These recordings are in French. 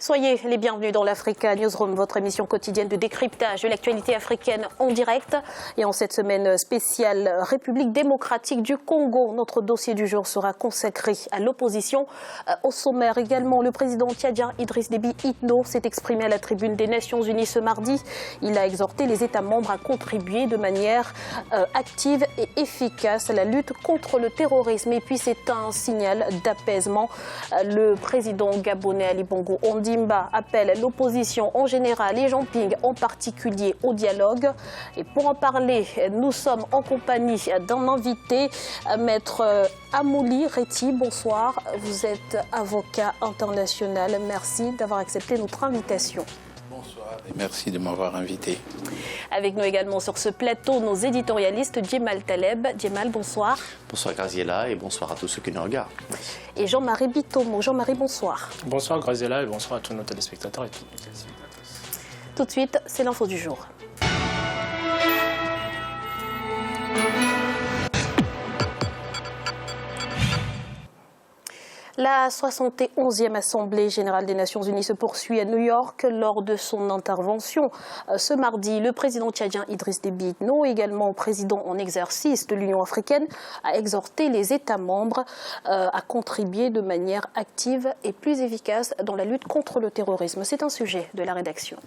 Soyez les bienvenus dans l'Africa Newsroom, votre émission quotidienne de décryptage de l'actualité africaine en direct. Et en cette semaine spéciale République démocratique du Congo, notre dossier du jour sera consacré à l'opposition. Au sommaire également, le président tchadien Idriss Déby Itno s'est exprimé à la tribune des Nations Unies ce mardi. Il a exhorté les États membres à contribuer de manière active et efficace à la lutte contre le terrorisme. Et puis c'est un signal d'apaisement. Le président gabonais Ali Bongo Ondimba appelle l'opposition en général et Jean Ping en particulier au dialogue. Et pour en parler, nous sommes en compagnie d'un invité, Maître Amouli Reti. Bonsoir, vous êtes avocat international. Merci d'avoir accepté notre invitation. Bonsoir et merci de m'avoir invité. Avec nous également sur ce plateau, nos éditorialistes Djemal Taleb. Djemal, bonsoir. Bonsoir Graziella et bonsoir à tous ceux qui nous regardent. Et Jean-Marie Bitomo. Jean-Marie, bonsoir. Bonsoir Graziella et bonsoir à tous nos téléspectateurs et toutes nos téléspectatrices. Tout de suite, c'est l'info du jour. La 71e Assemblée générale des Nations Unies se poursuit à New York. Lors de son intervention ce mardi, le président tchadien Idriss Déby Itno, également président en exercice de l'Union africaine, a exhorté les États membres à contribuer de manière active et plus efficace dans la lutte contre le terrorisme. C'est un sujet de la rédaction.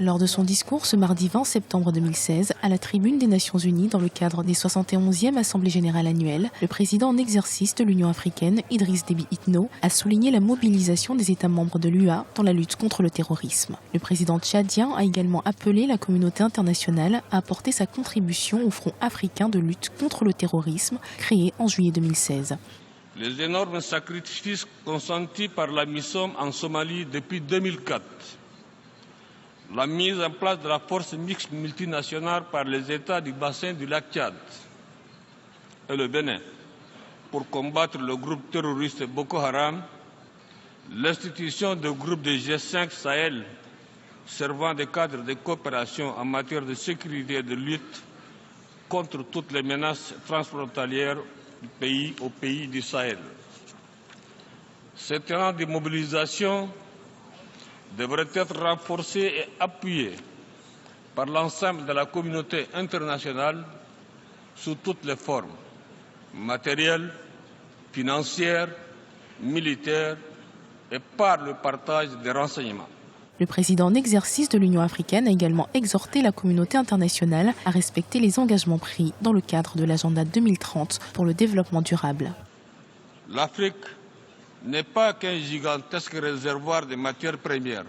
Lors de son discours ce mardi 20 septembre 2016 à la tribune des Nations Unies dans le cadre des 71e Assemblées générales annuelles, le président en exercice de l'Union africaine, Idriss Déby Itno, a souligné la mobilisation des États membres de l'UA dans la lutte contre le terrorisme. Le président tchadien a également appelé la communauté internationale à apporter sa contribution au Front africain de lutte contre le terrorisme créé en juillet 2016. Les énormes sacrifices consentis par la MISOM en Somalie depuis 2004, la mise en place de la force mixte multinationale par les États du bassin du lac Tchad et le Bénin pour combattre le groupe terroriste Boko Haram, l'institution de groupes de G5 Sahel servant de cadre de coopération en matière de sécurité et de lutte contre toutes les menaces transfrontalières au pays du Sahel. Ces terrains de mobilisation devrait être renforcé et appuyé par l'ensemble de la communauté internationale sous toutes les formes, matérielles, financières, militaires et par le partage des renseignements. Le président en exercice de l'Union africaine a également exhorté la communauté internationale à respecter les engagements pris dans le cadre de l'agenda 2030 pour le développement durable. L'Afrique n'est pas qu'un gigantesque réservoir de matières premières.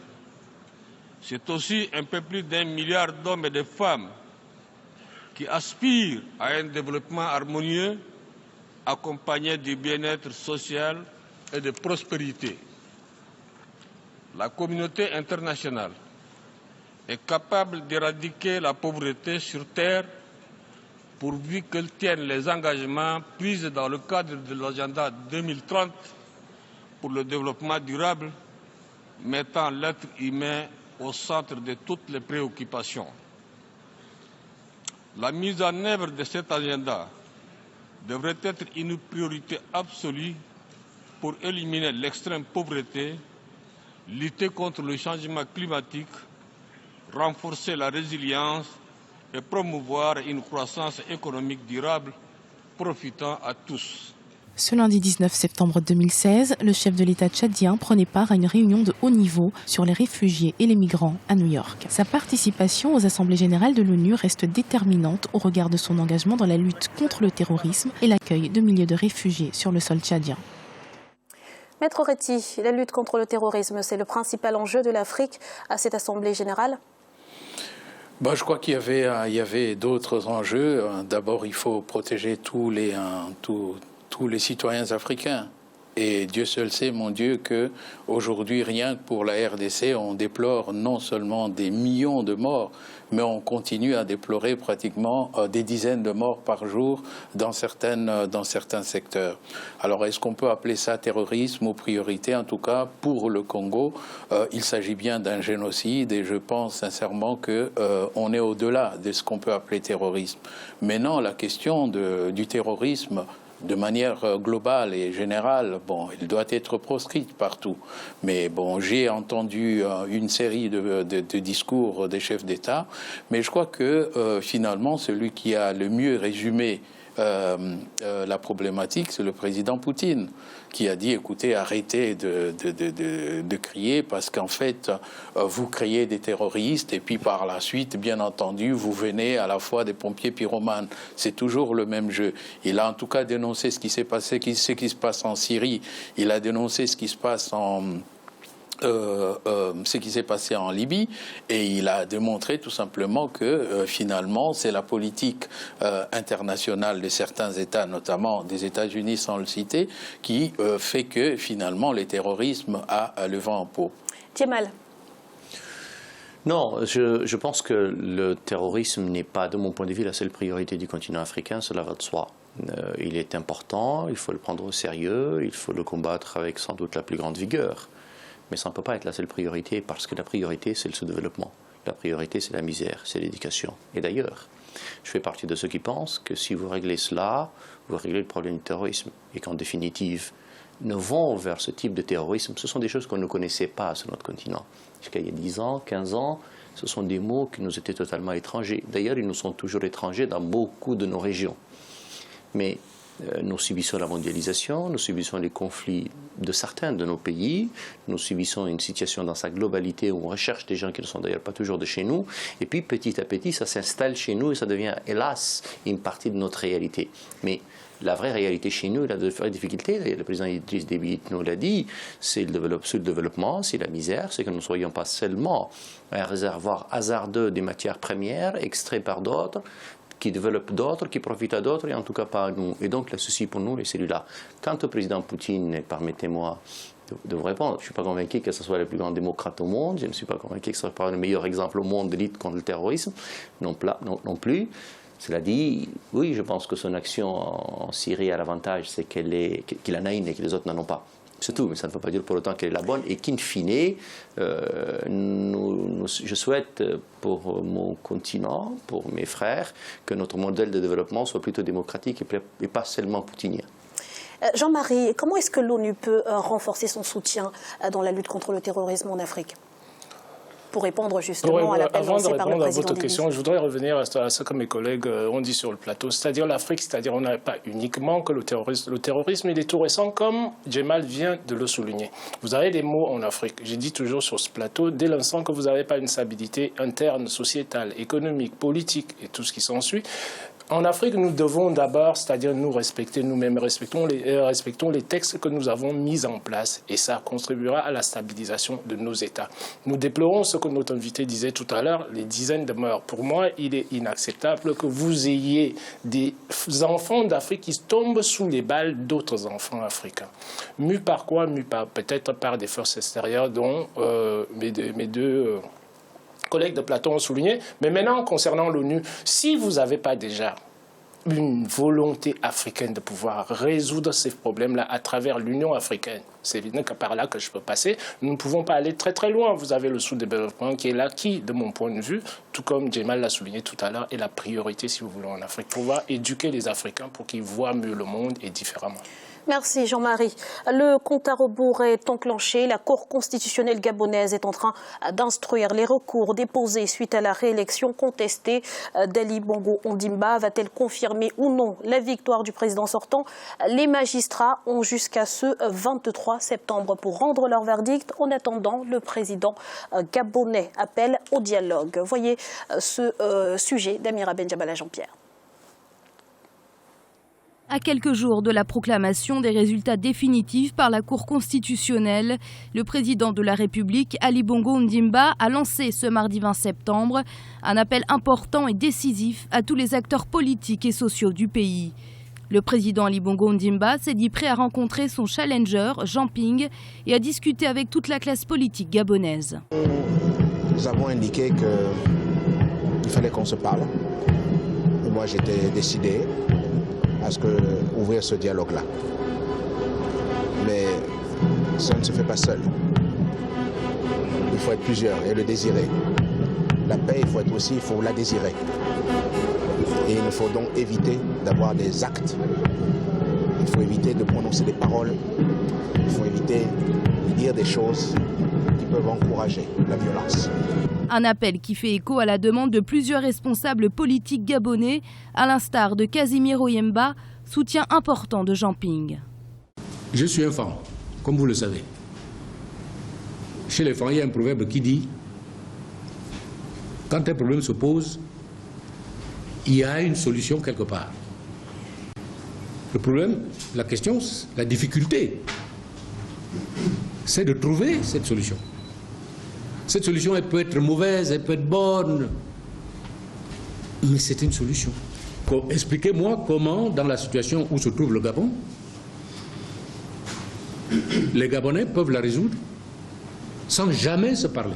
C'est aussi un peu plus d'1 milliard d'hommes et de femmes qui aspirent à un développement harmonieux, accompagné du bien-être social et de prospérité. La communauté internationale est capable d'éradiquer la pauvreté sur Terre pourvu qu'elle tienne les engagements pris dans le cadre de l'agenda 2030 pour le développement durable, mettant l'être humain au centre de toutes les préoccupations. La mise en œuvre de cet agenda devrait être une priorité absolue pour éliminer l'extrême pauvreté, lutter contre le changement climatique, renforcer la résilience et promouvoir une croissance économique durable profitant à tous. Ce lundi 19 septembre 2016, le chef de l'État tchadien prenait part à une réunion de haut niveau sur les réfugiés et les migrants à New York. Sa participation aux Assemblées générales de l'ONU reste déterminante au regard de son engagement dans la lutte contre le terrorisme et l'accueil de milliers de réfugiés sur le sol tchadien. Maître Reti, la lutte contre le terrorisme, c'est le principal enjeu de l'Afrique à cette Assemblée générale ? Je crois qu'il y avait d'autres enjeux. D'abord, il faut protéger tous les citoyens africains. Et Dieu seul sait, mon Dieu, qu'aujourd'hui, rien que pour la RDC, on déplore non seulement des millions de morts, mais on continue à déplorer pratiquement des dizaines de morts par jour dans certains secteurs. Alors, est-ce qu'on peut appeler ça terrorisme ou priorité? En tout cas, pour le Congo, il s'agit bien d'un génocide et je pense sincèrement qu'on est au-delà de ce qu'on peut appeler terrorisme. Mais non, la question du terrorisme de manière globale et générale, bon, il doit être proscrit partout. Mais bon, j'ai entendu une série de discours des chefs d'État, mais je crois que finalement, celui qui a le mieux résumé la problématique, c'est le président Poutine, qui a dit, écoutez, arrêtez de crier, parce qu'en fait, vous créez des terroristes, et puis par la suite, bien entendu, vous venez à la fois des pompiers pyromanes. C'est toujours le même jeu. Il a en tout cas dénoncé ce qui s'est passé, ce qui se passe en Syrie. Il a dénoncé ce qui se passe ce qui s'est passé en Libye, et il a démontré tout simplement que finalement c'est la politique internationale de certains États, notamment des États-Unis sans le citer, qui fait que finalement le terrorisme a le vent en poupe. Djemal. Non, je pense que le terrorisme n'est pas, de mon point de vue, la seule priorité du continent africain, cela va de soi. Il est important, il faut le prendre au sérieux, il faut le combattre avec sans doute la plus grande vigueur. Mais ça ne peut pas être la seule priorité, parce que la priorité, c'est le sous-développement. La priorité, c'est la misère, c'est l'éducation. Et d'ailleurs, je fais partie de ceux qui pensent que si vous réglez cela, vous réglez le problème du terrorisme. Et qu'en définitive, nous vont vers ce type de terrorisme. Ce sont des choses qu'on ne connaissait pas sur notre continent. Jusqu'à il y a 10 ans, 15 ans, ce sont des mots qui nous étaient totalement étrangers. D'ailleurs, ils nous sont toujours étrangers dans beaucoup de nos régions. Mais nous subissons la mondialisation, nous subissons les conflits de certains de nos pays, nous subissons une situation dans sa globalité où on recherche des gens qui ne sont d'ailleurs pas toujours de chez nous, et puis petit à petit ça s'installe chez nous et ça devient hélas une partie de notre réalité. Mais la vraie réalité chez nous, la vraie difficulté, le président Idriss Déby Itno l'a dit, c'est le sous-développement, c'est la misère, c'est que nous ne soyons pas seulement un réservoir hasardeux des matières premières extraites par d'autres, qui développent d'autres, qui profitent à d'autres, et en tout cas pas à nous. Et donc le souci pour nous est celui-là. Quant au président Poutine, permettez-moi de vous répondre, je ne suis pas convaincu que ce soit le plus grand démocrate au monde, je ne suis pas convaincu que ce soit le meilleur exemple au monde de lutte contre le terrorisme, non plus. Cela dit, oui, je pense que son action en Syrie a l'avantage, c'est qu'il en a une et que les autres n'en ont pas. C'est tout, mais ça ne veut pas dire pour autant qu'elle est la bonne. Et qu'in fine, je souhaite pour mon continent, pour mes frères, que notre modèle de développement soit plutôt démocratique et pas seulement poutinien. Jean-Marie, comment est-ce que l'ONU peut renforcer son soutien dans la lutte contre le terrorisme en Afrique ? Pour répondre justement à l'appel lancé par le président. Avant de répondre à votre question, je voudrais revenir à ce que mes collègues ont dit sur le plateau, c'est-à-dire l'Afrique, c'est-à-dire on n'a pas uniquement que le terrorisme, il est tout récent, comme Djemal vient de le souligner. Vous avez des mots en Afrique. J'ai dit toujours sur ce plateau, dès l'instant que vous n'avez pas une stabilité interne, sociétale, économique, politique et tout ce qui s'ensuit, en Afrique, nous devons d'abord, c'est-à-dire nous respecter nous-mêmes, respectons les textes que nous avons mis en place, et ça contribuera à la stabilisation de nos États. Nous déplorons ce que notre invité disait tout à l'heure, les dizaines de morts. Pour moi, il est inacceptable que vous ayez des enfants d'Afrique qui tombent sous les balles d'autres enfants africains. Mus par quoi? Mus peut-être par des forces extérieures dont mes deux collègues de plateau ont souligné. Mais maintenant, concernant l'ONU, si vous n'avez pas déjà une volonté africaine de pouvoir résoudre ces problèmes-là à travers l'Union africaine, c'est évident que par là que je peux passer, nous ne pouvons pas aller très très loin. Vous avez le sous-développement qui est là, qui, de mon point de vue, tout comme Djemal l'a souligné tout à l'heure, est la priorité, si vous voulez, en Afrique. Pouvoir éduquer les Africains pour qu'ils voient mieux le monde et différemment. Merci Jean-Marie. Le compte à rebours est enclenché. La Cour constitutionnelle gabonaise est en train d'instruire les recours déposés suite à la réélection contestée d'Ali Bongo Ondimba. Va-t-elle confirmer ou non la victoire du président sortant? Les magistrats ont jusqu'à ce 23 septembre pour rendre leur verdict. En attendant, le président gabonais appelle au dialogue. Voyez ce sujet d'Amira Benjabala Jean-Pierre. À quelques jours de la proclamation des résultats définitifs par la Cour constitutionnelle, le président de la République, Ali Bongo Ondimba, a lancé ce mardi 20 septembre un appel important et décisif à tous les acteurs politiques et sociaux du pays. Le président Ali Bongo Ondimba s'est dit prêt à rencontrer son challenger, Jean Ping, et à discuter avec toute la classe politique gabonaise. Nous avons indiqué qu'il fallait qu'on se parle. Et moi, j'étais décidé à ouvrir ce dialogue-là. Mais ça ne se fait pas seul. Il faut être plusieurs et le désirer. La paix, il faut la désirer. Et il faut donc éviter d'avoir des actes Il faut éviter de prononcer des paroles, il faut éviter de dire des choses qui peuvent encourager la violence. Un appel qui fait écho à la demande de plusieurs responsables politiques gabonais, à l'instar de Casimir Oyemba, soutien important de Jean Ping. Je suis un Fan, comme vous le savez. Chez les Fans, il y a un proverbe qui dit « Quand un problème se pose, il y a une solution quelque part. » Le problème, la question, la difficulté, c'est de trouver cette solution. Cette solution, elle peut être mauvaise, elle peut être bonne, mais c'est une solution. Expliquez-moi comment, dans la situation où se trouve le Gabon, les Gabonais peuvent la résoudre sans jamais se parler.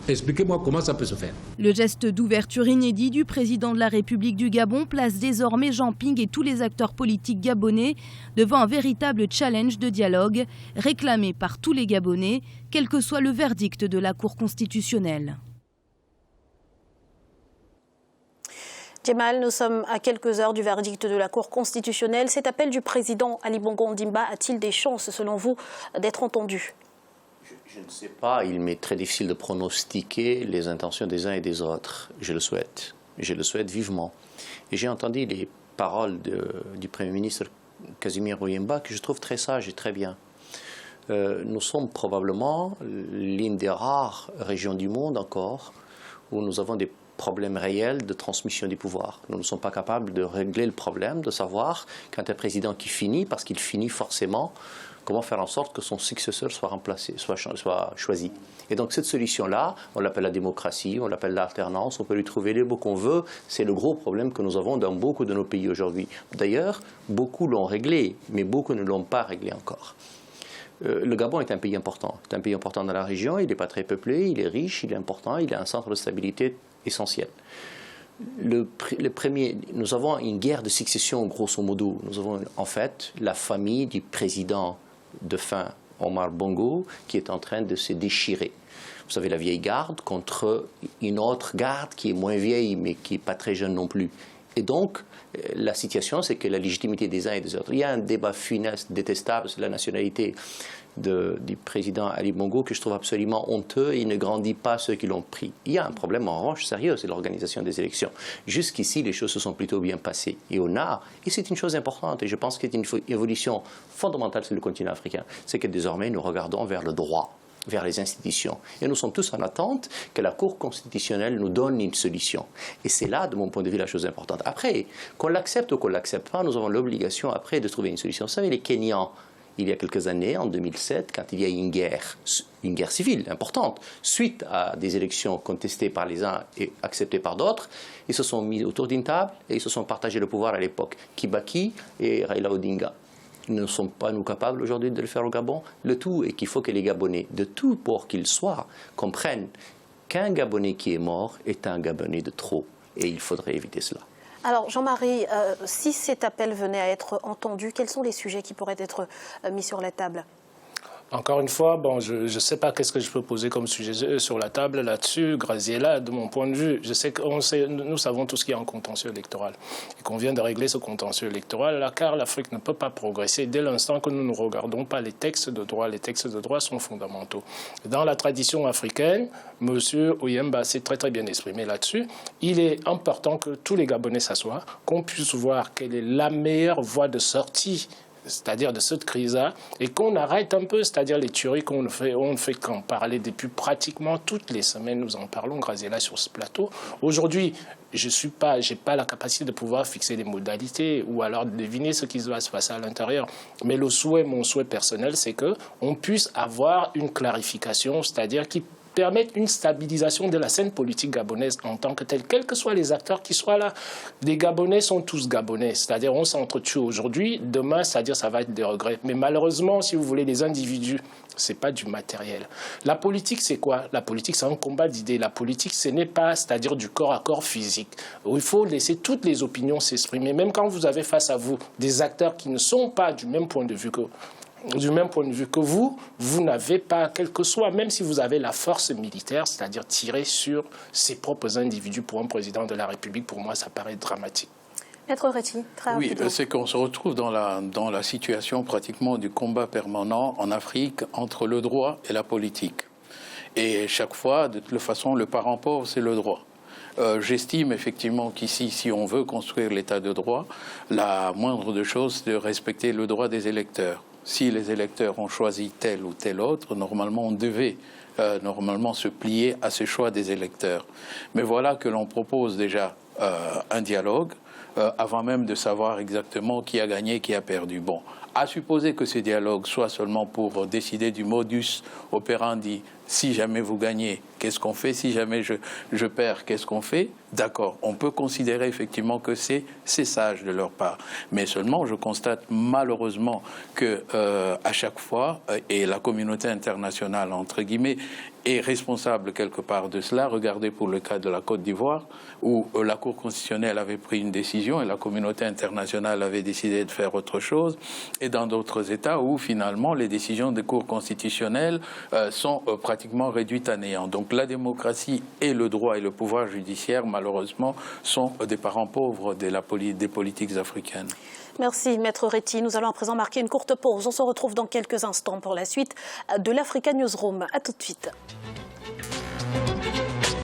Expliquez-moi comment ça peut se faire. Le geste d'ouverture inédit du président de la République du Gabon place désormais Jean Ping et tous les acteurs politiques gabonais devant un véritable challenge de dialogue réclamé par tous les Gabonais, quel que soit le verdict de la Cour constitutionnelle. Djemal, nous sommes à quelques heures du verdict de la Cour constitutionnelle. Cet appel du président Ali Bongo Ondimba a-t-il des chances, selon vous, d'être entendu ? Je ne sais pas, il m'est très difficile de pronostiquer les intentions des uns et des autres. Je le souhaite vivement. Et j'ai entendu les paroles du Premier ministre Casimir Oyemba que je trouve très sage et très bien. Nous sommes probablement l'une des rares régions du monde encore où nous avons des problèmes réels de transmission du pouvoir. Nous ne sommes pas capables de régler le problème, de savoir quand un président qui finit, parce qu'il finit forcément, comment faire en sorte que son successeur soit remplacé, soit choisi. Et donc cette solution-là, on l'appelle la démocratie, on l'appelle l'alternance, on peut lui trouver les mots qu'on veut. C'est le gros problème que nous avons dans beaucoup de nos pays aujourd'hui. D'ailleurs, beaucoup l'ont réglé, mais beaucoup ne l'ont pas réglé encore. Le Gabon est un pays important. C'est un pays important dans la région, il n'est pas très peuplé, il est riche, il est important, il est un centre de stabilité essentiel. Nous avons une guerre de succession, grosso modo. Nous avons en fait la famille du président de fin, Omar Bongo, qui est en train de se déchirer. Vous savez, la vieille garde contre une autre garde qui est moins vieille, mais qui n'est pas très jeune non plus. Et donc, la situation, c'est que la légitimité des uns et des autres. Il y a un débat funeste, détestable sur la nationalité du président Ali Bongo que je trouve absolument honteux et il ne grandit pas ceux qui l'ont pris. Il y a un problème en revanche sérieux, c'est l'organisation des élections. Jusqu'ici, les choses se sont plutôt bien passées. Et c'est une chose importante, et je pense que c'est une évolution fondamentale sur le continent africain, c'est que désormais nous regardons vers le droit, vers les institutions. Et nous sommes tous en attente que la Cour constitutionnelle nous donne une solution. Et c'est là, de mon point de vue, la chose importante. Après, qu'on l'accepte ou qu'on ne l'accepte pas, nous avons l'obligation après de trouver une solution. Vous savez, les Kenyans, il y a quelques années, en 2007, quand il y a eu une guerre civile importante, suite à des élections contestées par les uns et acceptées par d'autres, ils se sont mis autour d'une table et ils se sont partagés le pouvoir à l'époque. Kibaki et Raila Odinga. Nous ne sommes pas, nous, capables aujourd'hui de le faire au Gabon. Le tout est qu'il faut que les Gabonais, de tout bord qu'ils soient, comprennent qu'un Gabonais qui est mort est un Gabonais de trop. Et il faudrait éviter cela. Alors, Jean-Marie, si cet appel venait à être entendu, quels sont les sujets qui pourraient être mis sur la table ? Encore une fois, bon, je ne sais pas qu'est-ce que je peux poser comme sujet sur la table là-dessus. Graziella, de mon point de vue, je sais que nous savons tout ce qui est en contentieux électoral et qu'on vient de régler ce contentieux électoral là, car l'Afrique ne peut pas progresser dès l'instant que nous ne regardons pas les textes de droit. Les textes de droit sont fondamentaux. Dans la tradition africaine, M. Oyemba s'est très bien exprimé là-dessus. Il est important que tous les Gabonais s'assoient, qu'on puisse voir quelle est la meilleure voie de sortie, c'est-à-dire de cette crise-là, et qu'on arrête un peu, c'est-à-dire les tueries qu'on ne fait qu'en parler depuis pratiquement toutes les semaines. Nous en parlons, Graziella, sur ce plateau. Aujourd'hui, je n'ai pas la capacité de pouvoir fixer les modalités ou alors de deviner ce qui va se passer à l'intérieur. Mais mon souhait personnel, c'est qu'on puisse avoir une clarification, c'est-à-dire qui permettre une stabilisation de la scène politique gabonaise en tant que telle, quels que soient les acteurs qui soient là. Les Gabonais sont tous Gabonais, c'est-à-dire on s'entretue aujourd'hui, demain, c'est-à-dire ça va être des regrets. Mais malheureusement, si vous voulez, les individus, c'est pas du matériel. La politique, c'est quoi? La politique, c'est un combat d'idées. La politique, ce n'est pas, c'est-à-dire du corps à corps physique. Il faut laisser toutes les opinions s'exprimer, même quand vous avez face à vous des acteurs qui ne sont pas du même point de vue que vous, vous n'avez pas, quel que soit, même si vous avez la force militaire, c'est-à-dire tirer sur ses propres individus pour un président de la République, pour moi, ça paraît dramatique. Maître Réti, très rapidement. Oui, c'est qu'on se retrouve dans la situation pratiquement du combat permanent en Afrique entre le droit et la politique. Et chaque fois, de toute façon, le parent pauvre, c'est le droit. J'estime effectivement qu'ici, si on veut construire l'état de droit, la moindre des choses, c'est de respecter le droit des électeurs. Si les électeurs ont choisi tel ou tel autre, normalement, on devait se plier à ce choix des électeurs. Mais voilà que l'on propose déjà un dialogue avant même de savoir exactement qui a gagné, qui a perdu. Bon, à supposer que ce dialogue soit seulement pour décider du modus operandi, si jamais vous gagnez, qu'est-ce qu'on fait? Si jamais je perds, qu'est-ce qu'on fait? D'accord, on peut considérer effectivement que c'est sage de leur part. Mais seulement, je constate malheureusement que à chaque fois, et la communauté internationale, entre guillemets, est responsable quelque part de cela. Regardez pour le cas de la Côte d'Ivoire, où la Cour constitutionnelle avait pris une décision et la communauté internationale avait décidé de faire autre chose. Et dans d'autres États où finalement les décisions des cours constitutionnelles sont pratiquement réduites à néant. Donc la démocratie et le droit et le pouvoir judiciaire, malheureusement, sont des parents pauvres des politiques africaines. Merci, Maître Réti. Nous allons à présent marquer une courte pause. On se retrouve dans quelques instants pour la suite de l'Africa Newsroom. À tout de suite.